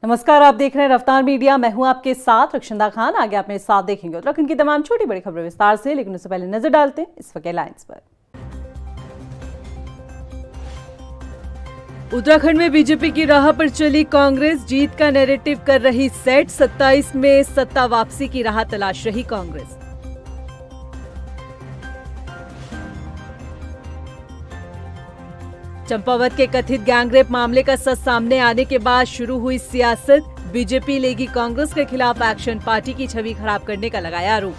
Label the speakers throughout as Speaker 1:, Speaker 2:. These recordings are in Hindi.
Speaker 1: नमस्कार, आप देख रहे हैं रफ्तार मीडिया। मैं हूं आपके साथ रक्षिंदा खान। आगे आप मेरे साथ देखेंगे उत्तराखंड की तमाम छोटी बड़ी खबरें विस्तार से, लेकिन उससे पहले नजर डालते हैं इस वक्त हेडलाइंस पर। उत्तराखंड में बीजेपी की राह पर चली कांग्रेस, जीत का नैरेटिव कर रही सेट। 27 में सत्ता वापसी की राह तलाश रही कांग्रेस। चंपावत के कथित गैंगरेप मामले का सच सामने आने के बाद शुरू हुई सियासत। बीजेपी लेगी कांग्रेस के खिलाफ एक्शन, पार्टी की छवि खराब करने का लगाया आरोप।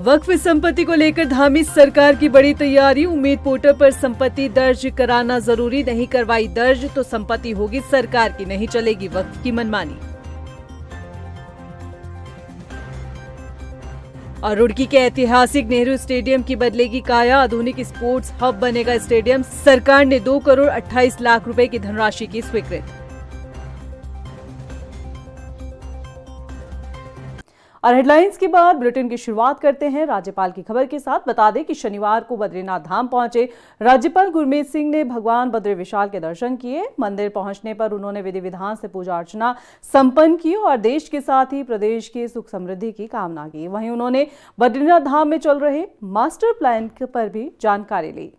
Speaker 1: वक्फ संपत्ति को लेकर धामी सरकार की बड़ी तैयारी। उम्मीद पोर्टल पर संपत्ति दर्ज कराना जरूरी, नहीं करवाई दर्ज तो संपत्ति होगी सरकार की, नहीं चलेगी वक्फ की मनमानी। और रुड़की के ऐतिहासिक नेहरू स्टेडियम की बदलेगी काया, आधुनिक स्पोर्ट्स हब बनेगा स्टेडियम। सरकार ने 2 करोड़ 28 लाख रुपए की धनराशि की स्वीकृति। और हेडलाइंस के बाद बुलेटिन की शुरुआत करते हैं राज्यपाल की खबर के साथ। बता दें कि शनिवार को बद्रीनाथ धाम पहुंचे राज्यपाल गुरमीत सिंह ने भगवान बद्री विशाल के दर्शन किए। मंदिर पहुंचने पर उन्होंने विधि विधान से पूजा अर्चना संपन्न की और देश के साथ ही प्रदेश की सुख समृद्धि की कामना की। वहीं उन्होंने बद्रीनाथ धाम में चल रहे मास्टर प्लान पर भी जानकारी ली।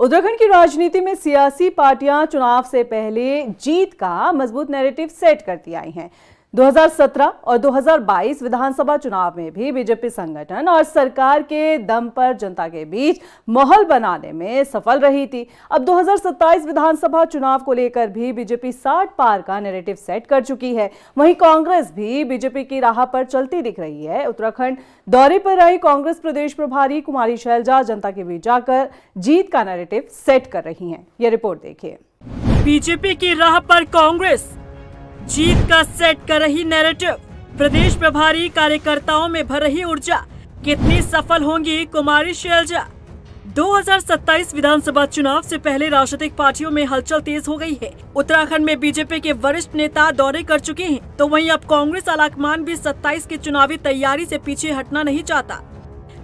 Speaker 1: उत्तराखंड की राजनीति में सियासी पार्टियां चुनाव से पहले जीत का मजबूत नैरेटिव सेट करती आई हैं। 2017 और 2022 विधानसभा चुनाव में भी बीजेपी संगठन और सरकार के दम पर जनता के बीच माहौल बनाने में सफल रही थी। अब 2027 विधानसभा चुनाव को लेकर भी बीजेपी 60 पार का नैरेटिव सेट कर चुकी है। वहीं कांग्रेस भी बीजेपी की राह पर चलती दिख रही है। उत्तराखंड दौरे पर आई कांग्रेस प्रदेश प्रभारी कुमारी शैलजा जनता के बीच जाकर जीत का नैरेटिव सेट कर रही हैं। यह रिपोर्ट देखिए।
Speaker 2: बीजेपी की राह पर कांग्रेस जीत का सेट कर रही नैरेटिव। प्रदेश प्रभारी कार्यकर्ताओं में भर रही ऊर्जा, कितनी सफल होंगी कुमारी शैलजा। 2027 विधानसभा चुनाव से पहले राजनीतिक पार्टियों में हलचल तेज हो गई है। उत्तराखंड में बीजेपी के वरिष्ठ नेता दौरे कर चुके हैं, तो वहीं अब कांग्रेस आलाकमान भी 27 की चुनावी तैयारी से पीछे हटना नहीं चाहता।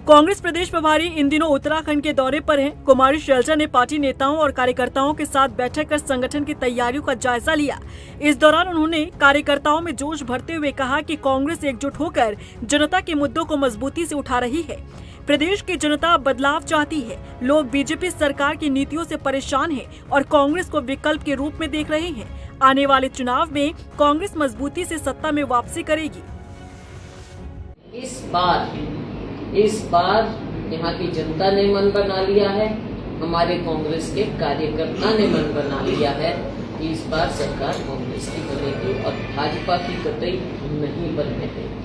Speaker 2: कांग्रेस प्रदेश प्रभारी इन दिनों उत्तराखंड के दौरे पर हैं। कुमारी शैलजा ने पार्टी नेताओं और कार्यकर्ताओं के साथ बैठक कर संगठन की तैयारियों का जायजा लिया। इस दौरान उन्होंने कार्यकर्ताओं में जोश भरते हुए कहा कि कांग्रेस एकजुट होकर जनता के मुद्दों को मजबूती से उठा रही है। प्रदेश की जनता बदलाव चाहती है। लोग बीजेपी सरकार की नीतियों से परेशान हैं और कांग्रेस को विकल्प के रूप में देख रहे हैं। आने वाले चुनाव में कांग्रेस मजबूती से सत्ता में वापसी करेगी।
Speaker 3: इस बार यहाँ की जनता ने मन बना लिया है, हमारे कांग्रेस के कार्यकर्ता ने मन बना लिया है कि इस बार सरकार कांग्रेस की बनेगी और भाजपा की कतई नहीं बनने देगी।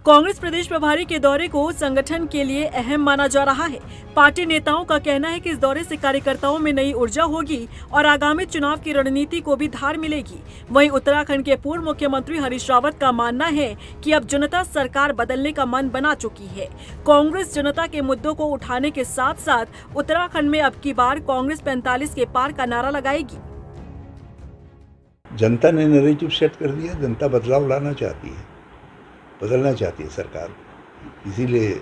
Speaker 2: कांग्रेस प्रदेश प्रभारी के दौरे को संगठन के लिए अहम माना जा रहा है। पार्टी नेताओं का कहना है कि इस दौरे से कार्यकर्ताओं में नई ऊर्जा होगी और आगामी चुनाव की रणनीति को भी धार मिलेगी। वहीं उत्तराखंड के पूर्व मुख्यमंत्री हरीश रावत का मानना है कि अब जनता सरकार बदलने का मन बना चुकी है। कांग्रेस जनता के मुद्दों को उठाने के साथ साथ उत्तराखंड में अब की बार कांग्रेस 45 के पार का नारा लगाएगी।
Speaker 4: जनता ने नैरेटिव सेट कर दिया। जनता बदलाव लाना चाहती है, बदलना चाहती है सरकार को। इसीलिए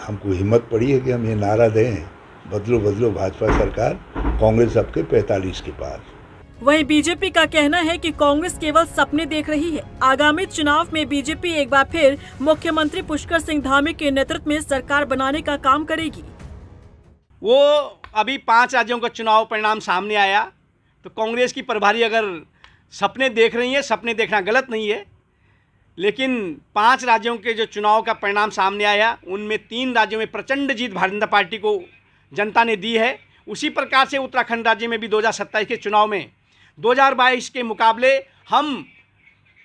Speaker 4: हमको हिम्मत पड़ी है कि हम ये नारा दें, बदलो बदलो भाजपा सरकार, कांग्रेस आपके 45 के पार।
Speaker 2: वहीं बीजेपी का कहना है कि कांग्रेस केवल सपने देख रही है। आगामी चुनाव में बीजेपी एक बार फिर मुख्यमंत्री पुष्कर सिंह धामी के नेतृत्व में सरकार बनाने का काम करेगी।
Speaker 5: वो अभी 5 राज्यों का चुनाव परिणाम सामने आया, तो कांग्रेस की प्रभारी अगर सपने देख रही है, सपने देखना गलत नहीं है, लेकिन 5 राज्यों के जो चुनाव का परिणाम सामने आया, उनमें 3 राज्यों में प्रचंड जीत भारतीय जनता पार्टी को जनता ने दी है। उसी प्रकार से उत्तराखंड राज्य में भी 2027 के चुनाव में 2022 के मुकाबले हम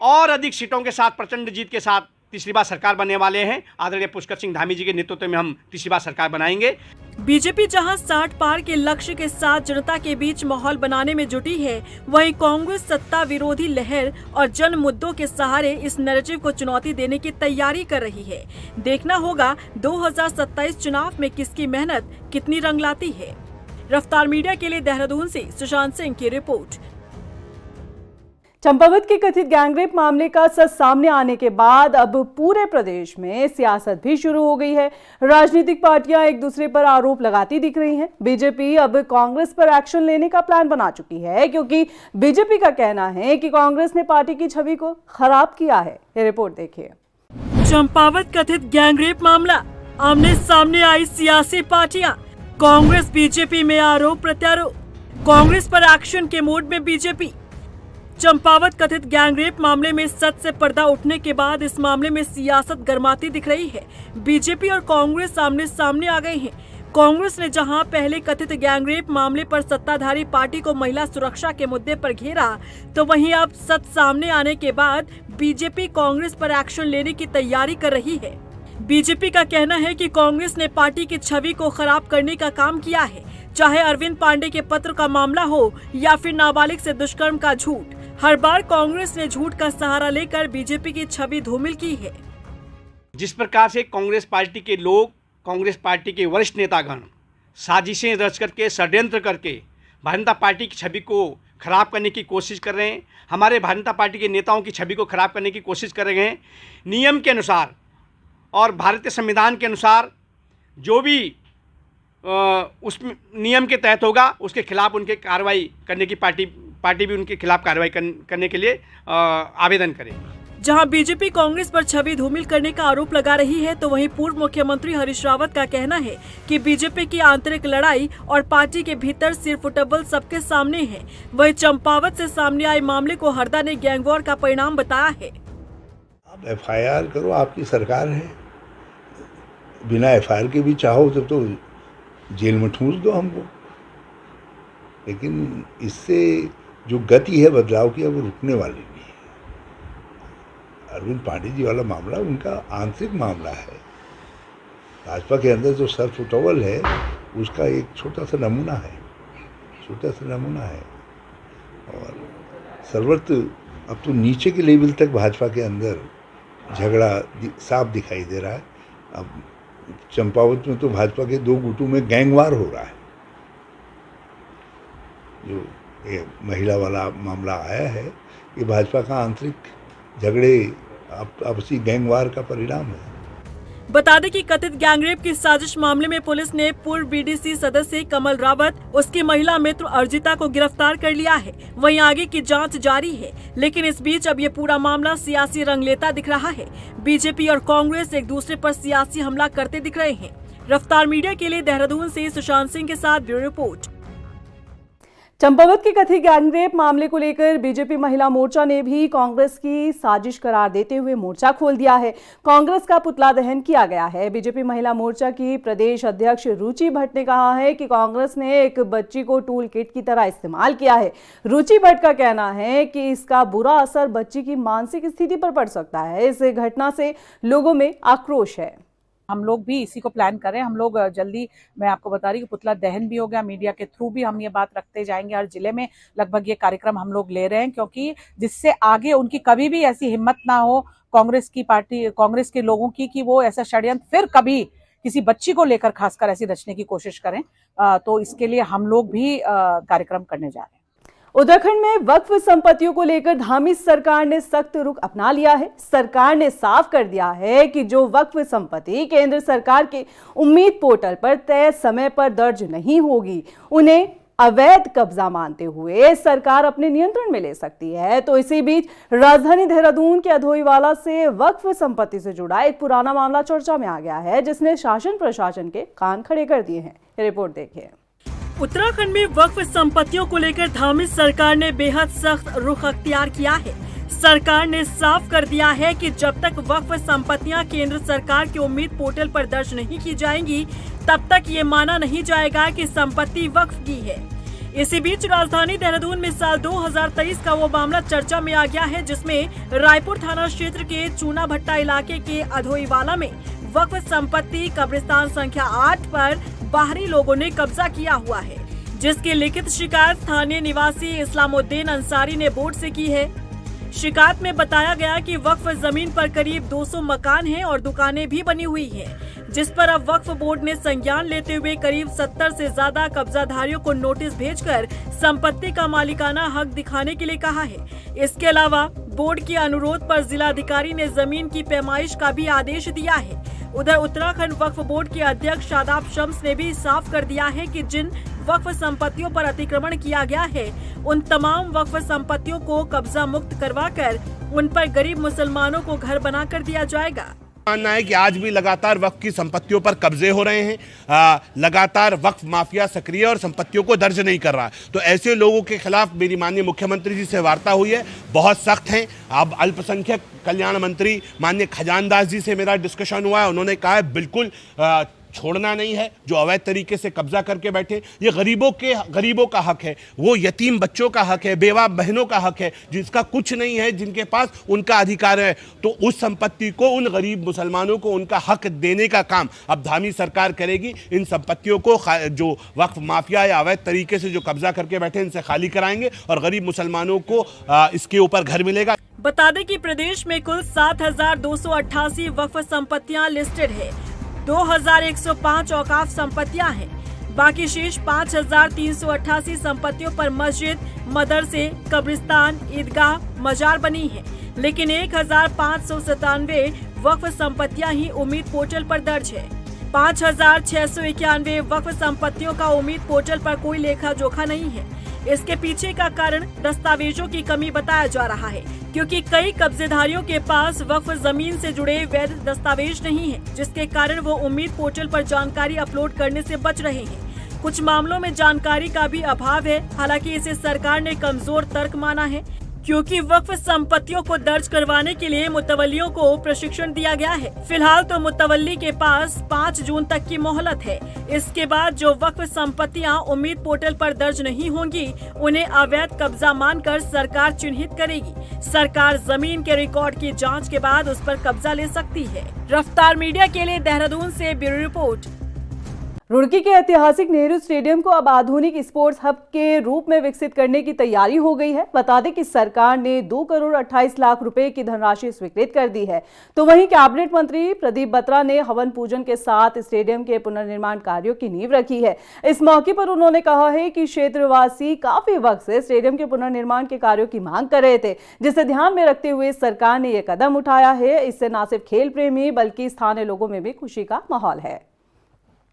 Speaker 5: और अधिक सीटों के साथ प्रचंड जीत के साथ तीसरी बार सरकार बनने वाले हैं। आदरणीय पुष्कर सिंह धामी जी के नेतृत्व में हम तीसरी बार सरकार बनाएंगे।
Speaker 2: बीजेपी जहां 60 पार के लक्ष्य के साथ जनता के बीच माहौल बनाने में जुटी है, वहीं कांग्रेस सत्ता विरोधी लहर और जन मुद्दों के सहारे इस नैरेटिव को चुनौती देने की तैयारी कर रही है। देखना होगा 2027 चुनाव में किसकी मेहनत कितनी रंग लाती है। रफ्तार मीडिया के लिए देहरादून से सुशांत सिंह की रिपोर्ट।
Speaker 1: चंपावत के कथित गैंगरेप मामले का सच सामने आने के बाद अब पूरे प्रदेश में सियासत भी शुरू हो गई है। राजनीतिक पार्टियां एक दूसरे पर आरोप लगाती दिख रही हैं। बीजेपी अब कांग्रेस पर एक्शन लेने का प्लान बना चुकी है, क्योंकि बीजेपी का कहना है कि कांग्रेस ने पार्टी की छवि को खराब किया है। ये रिपोर्ट देखिए।
Speaker 2: चंपावत कथित गैंगरेप मामला, आमने सामने आई सियासी पार्टियां, कांग्रेस बीजेपी में आरोप प्रत्यारोप, कांग्रेस पर एक्शन के मूड में बीजेपी। चंपावत कथित गैंगरेप मामले में सच से पर्दा उठने के बाद इस मामले में सियासत गर्माती दिख रही है। बीजेपी और कांग्रेस आमने सामने आ गए हैं। कांग्रेस ने जहां पहले कथित गैंगरेप मामले पर सत्ताधारी पार्टी को महिला सुरक्षा के मुद्दे पर घेरा, तो वहीं अब सच सामने आने के बाद बीजेपी कांग्रेस पर एक्शन लेने की तैयारी कर रही है। बीजेपी का कहना है कि कांग्रेस ने पार्टी की छवि को खराब करने का काम किया है, चाहे अरविंद पांडे के पत्र का मामला हो या फिर नाबालिग से दुष्कर्म का झूठ। हर बार कांग्रेस ने झूठ का सहारा लेकर बीजेपी की छवि धूमिल की है।
Speaker 5: जिस प्रकार से कांग्रेस पार्टी के लोग, कांग्रेस पार्टी के वरिष्ठ नेतागण साजिशें रच करके, षड्यंत्र करके भारतीय जनता पार्टी की छवि को खराब करने की कोशिश कर रहे हैं, हमारे भारतीय जनता पार्टी के नेताओं की छवि को खराब करने की कोशिश कर रहे हैं। नियम के अनुसार और भारतीय संविधान के अनुसार जो भी उस नियम के तहत होगा, उसके खिलाफ उनके कार्रवाई करने की पार्टी भी उनके खिलाफ कार्रवाई करने के लिए आवेदन करे।
Speaker 2: जहां बीजेपी कांग्रेस पर छवि धूमिल करने का आरोप लगा रही है, तो वहीं पूर्व मुख्यमंत्री हरीश रावत का कहना है कि बीजेपी की आंतरिक लड़ाई और पार्टी के भीतर सिरफुटबल सबके सामने है। वहीं चंपावत से सामने आए मामले को हरदा ने गैंगवॉर का परिणाम बताया है।
Speaker 4: आप FIR करो, आपकी सरकार है, बिना FIR के भी चाहो तो जेल में ठूंस दो हमको, लेकिन इससे जो गति है बदलाव की, वो रुकने वाली नहीं है। अरविंद पांडे जी वाला मामला उनका आंतरिक मामला है। भाजपा के अंदर जो सरफुटवल है, उसका एक छोटा सा नमूना है। और सर्वत्र अब तो नीचे के लेवल तक भाजपा के अंदर झगड़ा साफ दिखाई दे रहा है। अब चंपावत में तो भाजपा के 2 गुटों में गैंगवार हो रहा है। जो ये महिला वाला मामला आया है, ये भाजपा का आंतरिक झगड़े, आपसी गैंगवार का परिणाम है।
Speaker 2: बता दें कि कथित गैंगरेप की साजिश मामले में पुलिस ने पूर्व BDC सदस्य कमल रावत, उसकी महिला मित्र अर्जिता को गिरफ्तार कर लिया है। वहीं आगे की जांच जारी है, लेकिन इस बीच अब ये पूरा मामला सियासी रंग लेता दिख रहा है। बीजेपी और कांग्रेस एक दूसरे पर सियासी हमला करते दिख रहे हैं। रफ्तार मीडिया के लिए देहरादून से सुशांत सिंह के साथ ब्यूरो रिपोर्ट।
Speaker 1: चंपावत के कथित गैंगरेप मामले को लेकर बीजेपी महिला मोर्चा ने भी कांग्रेस की साजिश करार देते हुए मोर्चा खोल दिया है। कांग्रेस का पुतला दहन किया गया है। बीजेपी महिला मोर्चा की प्रदेश अध्यक्ष रुचि भट्ट ने कहा है कि कांग्रेस ने एक बच्ची को टूल किट की तरह इस्तेमाल किया है। रुचि भट्ट का कहना है कि इसका बुरा असर बच्ची की मानसिक स्थिति पर पड़ सकता है। इस घटना से लोगों में आक्रोश है।
Speaker 6: हम लोग भी इसी को प्लान कर रहे हैं। हम लोग जल्दी, मैं आपको बता रही हूँ, पुतला दहन भी हो गया। मीडिया के थ्रू भी हम ये बात रखते जाएंगे। हर जिले में लगभग ये कार्यक्रम हम लोग ले रहे हैं, क्योंकि जिससे आगे उनकी कभी भी ऐसी हिम्मत ना हो कांग्रेस की पार्टी, कांग्रेस के लोगों की, कि वो ऐसा षड्यंत्र फिर कभी किसी बच्ची को लेकर खासकर ऐसी रचने की कोशिश करें। तो इसके लिए हम लोग भी कार्यक्रम करने जा रहे हैं।
Speaker 1: उत्तराखंड में वक्फ संपत्तियों को लेकर धामी सरकार ने सख्त रुख अपना लिया है। सरकार ने साफ कर दिया है कि जो वक्फ संपत्ति केंद्र सरकार के उम्मीद पोर्टल पर तय समय पर दर्ज नहीं होगी, उन्हें अवैध कब्जा मानते हुए सरकार अपने नियंत्रण में ले सकती है। तो इसी बीच राजधानी देहरादून के अधोईवाला से वक्फ संपत्ति से जुड़ा एक पुराना मामला चर्चा में आ गया है, जिसने शासन प्रशासन के कान खड़े कर दिए हैं। रिपोर्ट देखिए।
Speaker 2: उत्तराखंड में वक्फ संपत्तियों को लेकर धामी सरकार ने बेहद सख्त रुख अख्तियार किया है। सरकार ने साफ कर दिया है कि जब तक वक्फ संपत्तियां केंद्र सरकार के उम्मीद पोर्टल पर दर्ज नहीं की जाएंगी, तब तक ये माना नहीं जाएगा कि संपत्ति वक्फ की है। इसी बीच राजधानी देहरादून में साल 2023 का वो मामला चर्चा में आ गया है, जिसमें रायपुर थाना क्षेत्र के चूना भट्टा इलाके के अधोईवाला में वक्फ संपत्ति कब्रिस्तान संख्या 8 पर बाहरी लोगों ने कब्जा किया हुआ है, जिसकी लिखित शिकायत स्थानीय निवासी इस्लामुद्दीन अंसारी ने बोर्ड से की है। शिकायत में बताया गया कि वक्फ जमीन पर करीब 200 मकान हैं और दुकानें भी बनी हुई हैं। जिस पर अब वक्फ बोर्ड ने संज्ञान लेते हुए करीब 70 से ज्यादा कब्जाधारियों को नोटिस भेजकर संपत्ति का मालिकाना हक दिखाने के लिए कहा है। इसके अलावा बोर्ड के अनुरोध पर जिलाधिकारी ने जमीन की पैमाइश का भी आदेश दिया है। उधर उत्तराखंड वक्फ बोर्ड के अध्यक्ष शादाब शम्स ने भी साफ कर दिया है कि जिन वक्फ संपत्तियों पर अतिक्रमण किया गया है उन तमाम वक्फ संपत्तियों को कब्जा मुक्त करवाकर उन पर गरीब मुसलमानों को घर बनाकर दिया जाएगा।
Speaker 7: मानना है कि आज भी लगातार वक्फ की संपत्तियों पर कब्जे हो रहे हैं, लगातार वक्फ माफिया सक्रिय और संपत्तियों को दर्ज नहीं कर रहा। तो ऐसे लोगों के खिलाफ मेरी माननीय मुख्यमंत्री जी से वार्ता हुई है, बहुत सख्त हैं। अब अल्पसंख्यक कल्याण मंत्री माननीय खजानदास जी से मेरा डिस्कशन हुआ है, उन्होंने कहा है बिल्कुल छोड़ना नहीं है जो अवैध तरीके से कब्जा करके बैठे। ये गरीबों का हक है, वो यतीम बच्चों का हक है, बेवा बहनों का हक है, जिसका कुछ नहीं है, जिनके पास उनका अधिकार है। तो उस संपत्ति को उन गरीब मुसलमानों को उनका हक देने का काम अब धामी सरकार करेगी। इन संपत्तियों को जो वक्फ माफिया या अवैध तरीके से जो कब्जा करके बैठे इनसे खाली कराएंगे और गरीब मुसलमानों को इसके ऊपर घर मिलेगा।
Speaker 2: बता दें कि प्रदेश में कुल 7,288 वक्फ संपत्तियां लिस्टेड है, 2,105 औकाफ संपत्तियां हैं। बाकी शेष 5,388 संपत्तियों पर मस्जिद, मदरसे, कब्रिस्तान, ईदगाह, मजार बनी है। लेकिन 1,597 वक्फ संपत्तियां ही उम्मीद पोर्टल पर दर्ज है। 5,691 वक्फ संपत्तियों का उम्मीद पोर्टल पर कोई लेखा जोखा नहीं है। इसके पीछे का कारण दस्तावेजों की कमी बताया जा रहा है, क्योंकि कई कब्जेधारियों के पास वक्फ जमीन से जुड़े वैध दस्तावेज नहीं है, जिसके कारण वो उम्मीद पोर्टल पर जानकारी अपलोड करने से बच रहे हैं। कुछ मामलों में जानकारी का भी अभाव है। हालांकि इसे सरकार ने कमजोर तर्क माना है, क्योंकि वक्फ संपत्तियों को दर्ज करवाने के लिए मुतवल्लियों को प्रशिक्षण दिया गया है। फिलहाल तो मुतवल्ली के पास 5 जून तक की मोहलत है। इसके बाद जो वक्फ संपत्तियां उम्मीद पोर्टल पर दर्ज नहीं होंगी उन्हें अवैध कब्जा मानकर सरकार चिन्हित करेगी। सरकार जमीन के रिकॉर्ड की जांच के बाद उस पर कब्जा ले सकती है। रफ्तार मीडिया के लिए देहरादून से ब्यूरो रिपोर्ट।
Speaker 1: रुड़की के ऐतिहासिक नेहरू स्टेडियम को अब आधुनिक स्पोर्ट्स हब के रूप में विकसित करने की तैयारी हो गई है। बता दें कि सरकार ने 2 करोड़ 28 लाख रुपए की धनराशि स्वीकृत कर दी है। तो वहीं कैबिनेट मंत्री प्रदीप बत्रा ने हवन पूजन के साथ स्टेडियम के पुनर्निर्माण कार्यों की नींव रखी है। इस मौके पर उन्होंने कहा है कि क्षेत्रवासी काफी वक्त से स्टेडियम के पुनर्निर्माण के कार्यों की मांग कर रहे थे, जिसे ध्यान में रखते हुए सरकार ने यह कदम उठाया है। इससे न सिर्फ खेल प्रेमी बल्कि स्थानीय लोगों में भी खुशी का माहौल है।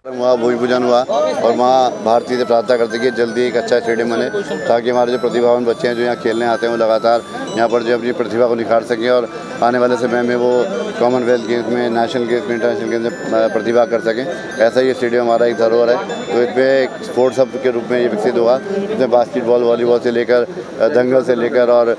Speaker 8: वहाँ भूमि पूजन हुआ और माँ भारती से प्रार्थना करते कि जल्दी एक अच्छा स्टेडियम बने, ताकि हमारे जो प्रतिभावान बच्चे हैं जो यहाँ खेलने आते हैं वो लगातार यहाँ पर जो अपनी प्रतिभा को निखार सकें और आने वाले समय में वो कॉमनवेल्थ गेम्स में, नेशनल गेम्स में, इंटरनेशनल गेम्स में प्रतिभा कर सकें। ऐसा ये स्टेडियम हमारा एक धरोहर है। तो इसमें एक स्पोर्ट्स हब के रूप में ये विकसित हुआ। इसमें बास्केटबॉल, वॉलीबॉल से लेकर दंगल से लेकर और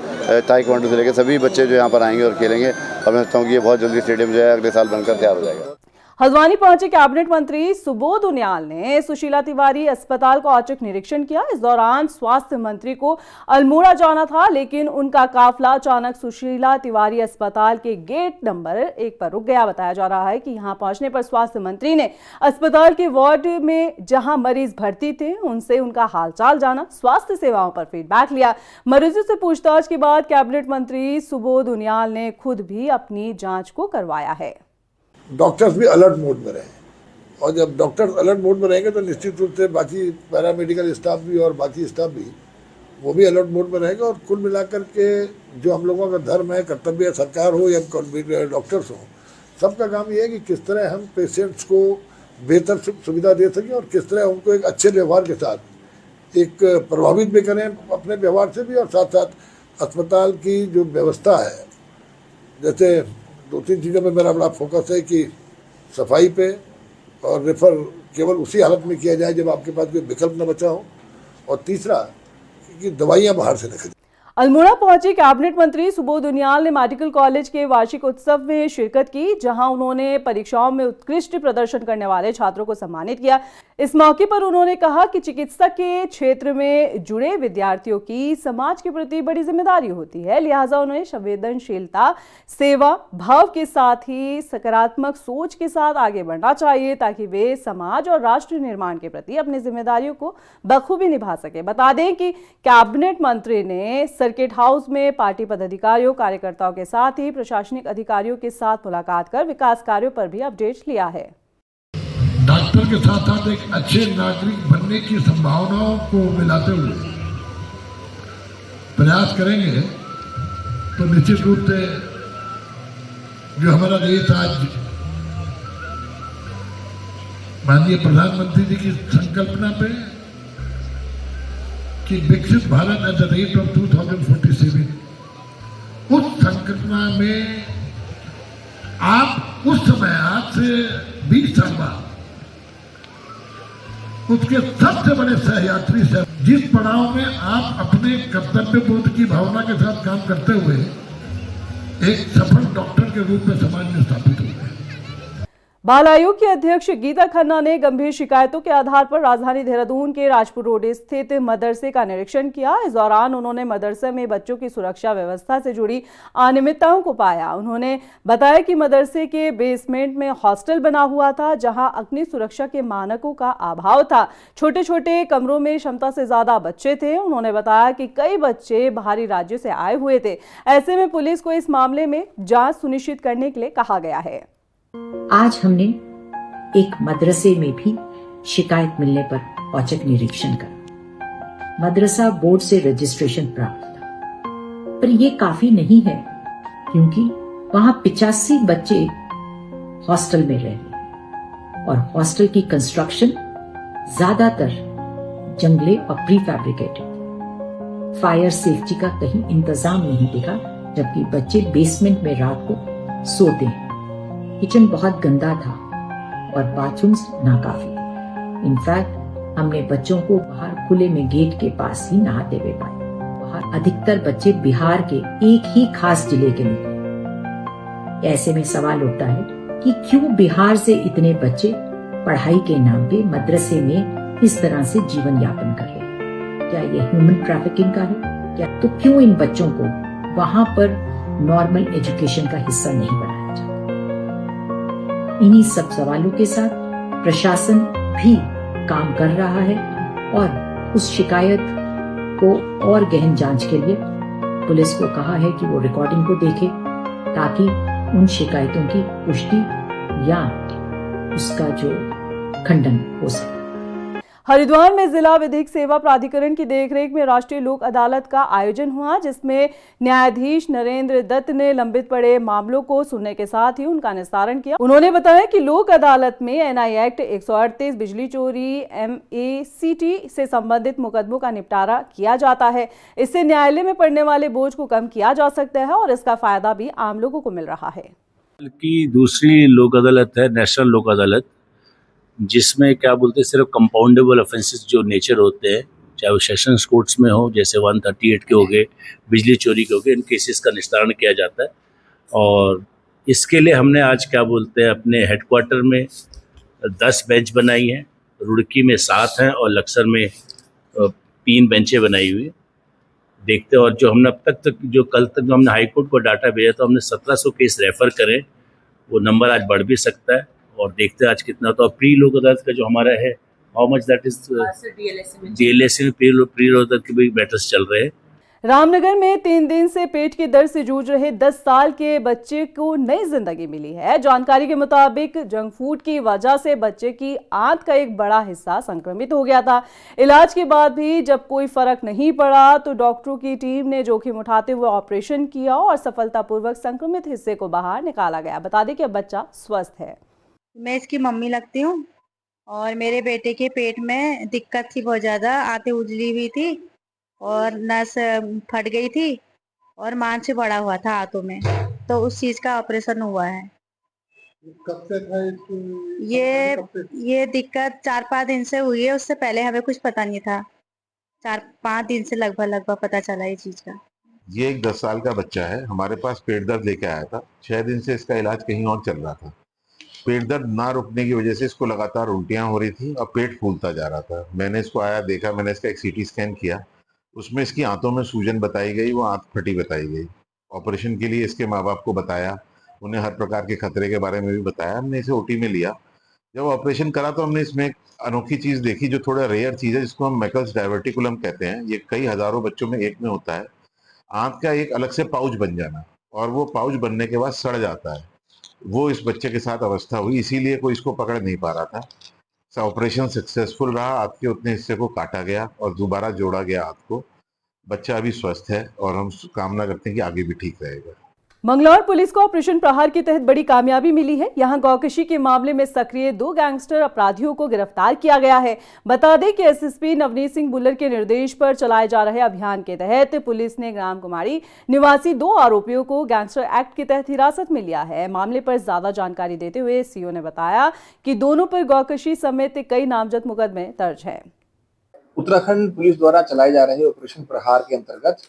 Speaker 8: ताइक्वांडो से लेकर सभी बच्चे जो यहाँ पर आएंगे और खेलेंगे। और मैं समझता हूँ कि ये बहुत जल्दी स्टेडियम जो है अगले साल बनकर तैयार हो जाएगा।
Speaker 1: हल्द्वानी पहुंचे कैबिनेट मंत्री सुबोध उनियाल ने सुशीला तिवारी अस्पताल का औचक निरीक्षण किया। इस दौरान स्वास्थ्य मंत्री को अल्मोड़ा जाना था, लेकिन उनका काफिला अचानक सुशीला तिवारी अस्पताल के गेट नंबर 1 पर रुक गया। बताया जा रहा है कि यहां पहुंचने पर स्वास्थ्य मंत्री ने अस्पताल के वार्ड में जहां मरीज भर्ती थे उनसे उनका हालचाल जाना, स्वास्थ्य सेवाओं पर फीडबैक लिया। मरीजों से पूछताछ के बाद कैबिनेट मंत्री सुबोध उनियाल ने खुद भी अपनी जाँच को करवाया है।
Speaker 9: डॉक्टर्स भी अलर्ट मोड में रहें, और जब डॉक्टर्स अलर्ट मोड में रहेंगे तो निश्चित रूप से बाकी पैरामेडिकल स्टाफ भी और बाकी स्टाफ भी वो भी अलर्ट मोड में रहेगा। और कुल मिलाकर के जो हम लोगों का धर्म है, कर्तव्य है, सरकार हो या डॉक्टर्स हो, सबका काम ये है कि किस तरह हम पेशेंट्स को बेहतर सुविधा दे सकें और किस तरह उनको एक अच्छे व्यवहार के साथ एक प्रभावित भी करें अपने व्यवहार से भी, और साथ साथ अस्पताल की जो व्यवस्था है, जैसे 2-3 चीज़ों पे मेरा बड़ा फोकस है कि सफाई पे और रेफर केवल उसी हालत में किया जाए जब आपके पास कोई विकल्प न बचा हो, और तीसरा कि दवाइयाँ बाहर से न खरीदें।
Speaker 1: अल्मोड़ा पहुंचे कैबिनेट मंत्री सुबोध उनियाल ने मेडिकल कॉलेज के वार्षिक उत्सव में शिरकत की, जहां उन्होंने परीक्षाओं में उत्कृष्ट प्रदर्शन करने वाले छात्रों को सम्मानित किया। इस मौके पर उन्होंने कहा कि चिकित्सा के क्षेत्र में जुड़े विद्यार्थियों की समाज के प्रति बड़ी जिम्मेदारी होती है, लिहाजा उन्हें संवेदनशीलता, सेवा भाव के साथ ही सकारात्मक सोच के साथ आगे बढ़ना चाहिए, ताकि वे समाज और राष्ट्र निर्माण के प्रति अपनी जिम्मेदारियों को बखूबी निभा सके। बता दें कि कैबिनेट मंत्री ने सर्किट हाउस में पार्टी पदाधिकारियों, कार्यकर्ताओं के साथ ही प्रशासनिक अधिकारियों के साथ मुलाकात कर विकास कार्यों पर भी अपडेट लिया है।
Speaker 9: डॉक्टर के साथ साथ एक अच्छे नागरिक बनने की संभावनाओं को मिलाते हुए प्रयास करेंगे तो निश्चित रूप से जो हमारा देश आज माननीय प्रधानमंत्री जी की संकल्पना पे कि विकसित Bharat at the rate of 2047, उस संकल्पना में आप उस समय आज से 20 साल बाद उसके सबसे बड़े सहयात्री से जिस पड़ाव में आप अपने कर्तव्य बोध की भावना के साथ काम करते हुए एक सफल डॉक्टर के रूप में समाज में स्थापित हुए।
Speaker 1: बाल आयोग की अध्यक्ष गीता खन्ना ने गंभीर शिकायतों के आधार पर राजधानी देहरादून के राजपुर रोड स्थित मदरसे का निरीक्षण किया। इस दौरान उन्होंने मदरसे में बच्चों की सुरक्षा व्यवस्था से जुड़ी अनियमितताओं को पाया। उन्होंने बताया कि मदरसे के बेसमेंट में हॉस्टल बना हुआ था, जहां अग्नि सुरक्षा के मानकों का अभाव था। छोटे छोटे कमरों में क्षमता से ज्यादा बच्चे थे। उन्होंने बताया कि कई बच्चे बाहरी राज्यों से आए हुए थे। ऐसे में पुलिस को इस मामले में जांच सुनिश्चित करने के लिए कहा गया है।
Speaker 10: आज हमने एक मदरसे में भी शिकायत मिलने पर औचक निरीक्षण करा। मदरसा बोर्ड से रजिस्ट्रेशन प्राप्त था, पर यह काफी नहीं है क्योंकि वहां 85 बच्चे हॉस्टल में रहे और हॉस्टल की कंस्ट्रक्शन ज्यादातर जंगले और प्री फैब्रिकेटेड। फायर सेफ्टी का कहीं इंतजाम नहीं दिखा, जबकि बच्चे बेसमेंट में रात को सोते हैं। किचन बहुत गंदा था और बाथरूम्स नाकाफी थे। इनफैक्ट हमने बच्चों को बाहर खुले में गेट के पास ही नहाते हुए पाए। बाहर अधिकतर बच्चे बिहार के एक ही खास जिले के निकले। ऐसे में सवाल उठता है कि क्यों बिहार से इतने बच्चे पढ़ाई के नाम पे मदरसे में इस तरह से जीवन यापन कर रहे हैं? क्या ये ह्यूमन ट्रैफिकिंग का है? क्या तो क्यों इन बच्चों को वहां पर नॉर्मल एजुकेशन का हिस्सा नहीं बनाया? इन्हीं सब सवालों के साथ प्रशासन भी काम कर रहा है और उस शिकायत को और गहन जांच के लिए पुलिस को कहा है कि वो रिकॉर्डिंग को देखे ताकि उन शिकायतों की पुष्टि या उसका जो खंडन हो सके।
Speaker 1: हरिद्वार में जिला विधिक सेवा प्राधिकरण की देखरेख में राष्ट्रीय लोक अदालत का आयोजन हुआ, जिसमें न्यायाधीश नरेंद्र दत्त ने लंबित पड़े मामलों को सुनने के साथ ही उनका निस्तारण किया। उन्होंने बताया कि लोक अदालत में एनआई एक्ट 138, बिजली चोरी, MACT से संबंधित मुकदमों का निपटारा किया जाता है। इससे न्यायालय में पड़ने वाले बोझ को कम किया जा सकता है और इसका फायदा भी आम लोगों को मिल रहा है।
Speaker 11: की दूसरी लोक अदालत है नेशनल लोक अदालत, जिसमें क्या बोलते हैं सिर्फ कंपाउंडेबल ऑफेंसेस जो नेचर होते हैं, चाहे वो सेशंस कोर्ट्स में हो, जैसे 138 के हो गए, बिजली चोरी के हो गए, इन केसेस का निस्तारण किया जाता है। और इसके लिए हमने आज क्या बोलते हैं अपने हेडक्वार्टर में 10 बेंच बनाई हैं, रुड़की में 7 हैं और लक्सर में 3 बेंचें बनाई हुई। देखते हैं, और जो हमने अब तक जो कल तक जो हमने हाईकोर्ट को डाटा भेजा तो हमने 1700 केस रेफर करें, वो नंबर आज बढ़ भी सकता है। और देखते हैं आज कितना। तो प्री लोक अदालत का जो हमारा है, how much that is DLSA में प्री लोक अदालत के भी मैटर्स चल रहे हैं।
Speaker 1: रामनगर में 3 दिन से पेट के दर्द से जूझ रहे 10 साल के बच्चे को नई जिंदगी मिली है। जानकारी के मुताबिक जंक फूड की वजह से बच्चे की आंत का एक बड़ा हिस्सा संक्रमित हो गया था। इलाज के बाद भी जब कोई फर्क नहीं पड़ा तो डॉक्टरों की टीम ने जोखिम उठाते हुए ऑपरेशन किया और सफलतापूर्वक संक्रमित हिस्से को बाहर निकाला गया। बता दें कि अब बच्चा स्वस्थ है।
Speaker 12: मैं इसकी मम्मी लगती हूँ और मेरे बेटे के पेट में दिक्कत थी, बहुत ज़्यादा आंतें उजली हुई थी और नस फट गई थी और मांस बड़ा हुआ था हाथों में, तो उस चीज़ का ऑपरेशन हुआ है।
Speaker 9: कब से था इसको?
Speaker 12: ये दिक्कत 4-5 दिन से हुई है, उससे पहले हमें कुछ पता नहीं था। 4-5 दिन से लगभग पता चला ये चीज़ का।
Speaker 13: ये एक 10 साल का बच्चा है, हमारे पास पेट दर्द लेके आया था। 6 दिन से इसका इलाज कहीं और चल रहा था। पेट दर्द ना रुकने की वजह से इसको लगातार उल्टियाँ हो रही थी और पेट फूलता जा रहा था। मैंने इसको आया देखा, मैंने इसका एक CT स्कैन किया, उसमें इसकी आंतों में सूजन बताई गई, वो आंत फटी बताई गई। ऑपरेशन के लिए इसके माँ बाप को बताया, उन्हें हर प्रकार के खतरे के बारे में भी बताया। हमने इसे OT में लिया। जब ऑपरेशन करा तो हमने इसमें एक अनोखी चीज़ देखी जो थोड़ा रेयर चीज़ है, जिसको हम मैकल्स डायवर्टिकुलम कहते हैं। ये कई हज़ारों बच्चों में एक में होता है। आंत का एक अलग से पाउच बन जाना, और वो पाउच बनने के बाद सड़ जाता है। वो इस बच्चे के साथ अवस्था हुई, इसीलिए कोई इसको पकड़ नहीं पा रहा था। ऑपरेशन सक्सेसफुल रहा, हाथ के उतने हिस्से को काटा गया और दोबारा जोड़ा गया हाथ को। बच्चा अभी स्वस्थ है और हम कामना करते हैं कि आगे भी ठीक रहेगा।
Speaker 1: मंगलौर पुलिस को ऑपरेशन प्रहार के तहत बड़ी कामयाबी मिली है। यहां गौकशी के मामले में सक्रिय 2 गैंगस्टर अपराधियों को गिरफ्तार किया गया है। बता दें कि एसएसपी नवनीत सिंह बुल्लर के निर्देश पर चलाए जा रहे अभियान के तहत पुलिस ने ग्राम कुमारी निवासी 2 आरोपियों को गैंगस्टर एक्ट के तहत हिरासत में लिया है। मामले पर ज्यादा जानकारी देते हुए सीओ ने बताया कि दोनों पर गौकशी समेत कई नामजद मुकदमे दर्ज है।
Speaker 14: उत्तराखंड पुलिस द्वारा चलाए जा रहे ऑपरेशन प्रहार के अंतर्गत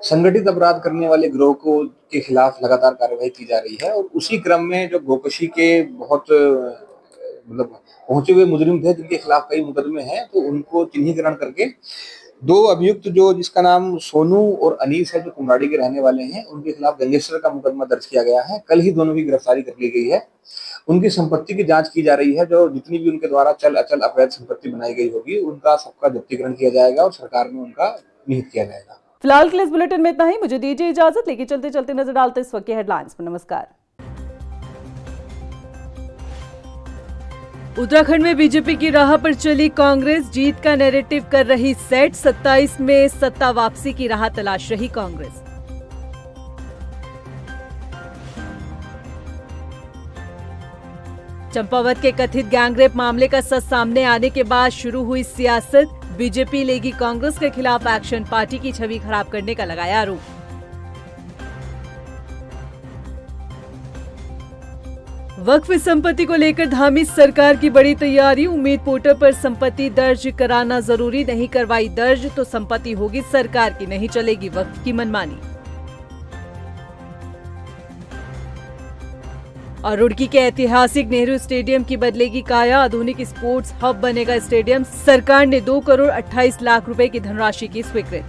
Speaker 14: संगठित अपराध करने वाले गिरोह के खिलाफ लगातार कार्रवाई की जा रही है और उसी क्रम में जो गोकशी के बहुत पहुंचे हुए मुजरिम थे जिनके खिलाफ कई मुकदमे हैं, तो उनको चिन्हीकरण करके 2 अभियुक्त जिसका नाम सोनू और अनीस है, जो कुम्हाड़ी के रहने वाले हैं, उनके खिलाफ गैंगस्टर का मुकदमा दर्ज किया गया है। कल ही दोनों की गिरफ्तारी कर ली गई है। उनकी संपत्ति की जांच की जा रही है। जो जितनी भी उनके द्वारा चल अचल अवैध संपत्ति बनाई गई होगी उनका सबका जब्तीकरण किया जाएगा और सरकार में उनका निहित किया जाएगा।
Speaker 1: फिलहाल के लिए इस बुलेटिन में इतना ही। मुझे दीजिए इजाजत, लेके चलते चलते नजर डालते इस वक्त के हेडलाइंस पर। नमस्कार। उत्तराखंड में बीजेपी की राह पर चली कांग्रेस, जीत का नैरेटिव कर रही सेट। 27 में सत्ता वापसी की राह तलाश रही कांग्रेस। चंपावत के कथित गैंगरेप मामले का सच सामने आने के बाद शुरू हुई सियासत। बीजेपी लेगी कांग्रेस के खिलाफ एक्शन, पार्टी की छवि खराब करने का लगाया आरोप। वक्फ संपत्ति को लेकर धामी सरकार की बड़ी तैयारी। उम्मीद पोर्टल पर संपत्ति दर्ज कराना जरूरी, नहीं करवाई दर्ज तो संपत्ति होगी सरकार की, नहीं चलेगी वक्फ की मनमानी। और रुड़की के ऐतिहासिक नेहरू स्टेडियम की बदलेगी काया, आधुनिक स्पोर्ट्स हब बनेगा स्टेडियम। सरकार ने 2 करोड़ 28 लाख रुपए की धनराशि की स्वीकृत।